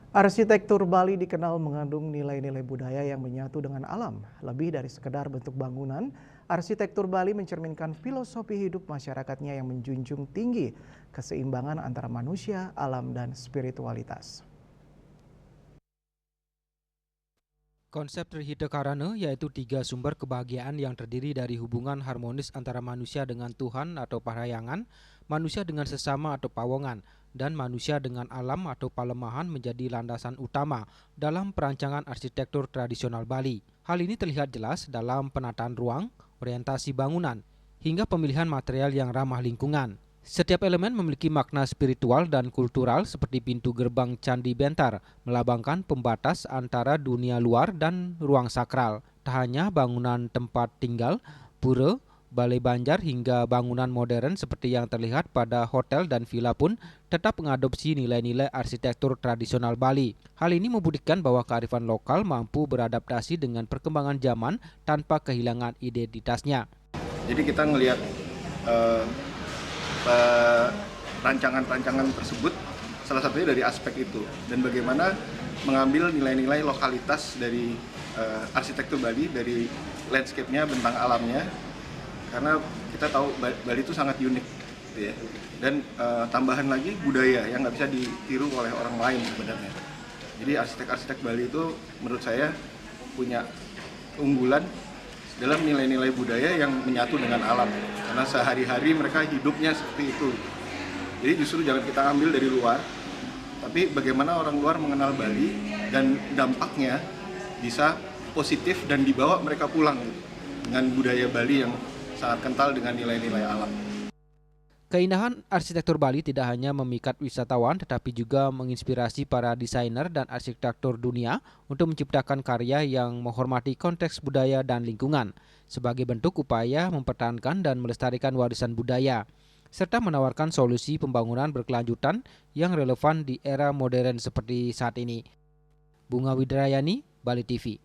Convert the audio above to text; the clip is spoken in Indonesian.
Arsitektur Bali dikenal mengandung nilai-nilai budaya yang menyatu dengan alam. Lebih dari sekedar bentuk bangunan, arsitektur Bali mencerminkan filosofi hidup masyarakatnya yang menjunjung tinggi keseimbangan antara manusia, alam, dan spiritualitas. Konsep Trihita Karana yaitu tiga sumber kebahagiaan yang terdiri dari hubungan harmonis antara manusia dengan Tuhan atau Parahyangan, manusia dengan sesama atau Pawongan, dan manusia dengan alam atau Palemahan menjadi landasan utama dalam perancangan arsitektur tradisional Bali. Hal ini terlihat jelas dalam penataan ruang, orientasi bangunan, hingga pemilihan material yang ramah lingkungan. Setiap elemen memiliki makna spiritual dan kultural seperti pintu gerbang Candi Bentar, melambangkan pembatas antara dunia luar dan ruang sakral. Tak hanya bangunan tempat tinggal, pura, balai banjar hingga bangunan modern seperti yang terlihat pada hotel dan villa pun tetap mengadopsi nilai-nilai arsitektur tradisional Bali. Hal ini membuktikan bahwa kearifan lokal mampu beradaptasi dengan perkembangan zaman tanpa kehilangan identitasnya. Jadi kita ngelihat rancangan-rancangan tersebut salah satunya dari aspek itu dan bagaimana mengambil nilai-nilai lokalitas dari arsitektur Bali, dari landscape-nya, bentang alamnya, karena kita tahu Bali itu sangat unik gitu ya. Dan tambahan lagi budaya yang nggak bisa ditiru oleh orang lain sebenarnya. Jadi arsitek-arsitek Bali itu menurut saya punya keunggulan dalam nilai-nilai budaya yang menyatu dengan alam, karena sehari-hari mereka hidupnya seperti itu. Jadi justru jangan kita ambil dari luar, tapi bagaimana orang luar mengenal Bali dan dampaknya bisa positif dan dibawa mereka pulang dengan budaya Bali yang sangat kental dengan nilai-nilai alam. Keindahan arsitektur Bali tidak hanya memikat wisatawan tetapi juga menginspirasi para desainer dan arsitektur dunia untuk menciptakan karya yang menghormati konteks budaya dan lingkungan sebagai bentuk upaya mempertahankan dan melestarikan warisan budaya serta menawarkan solusi pembangunan berkelanjutan yang relevan di era modern seperti saat ini. Bunga Widrayani, Bali TV.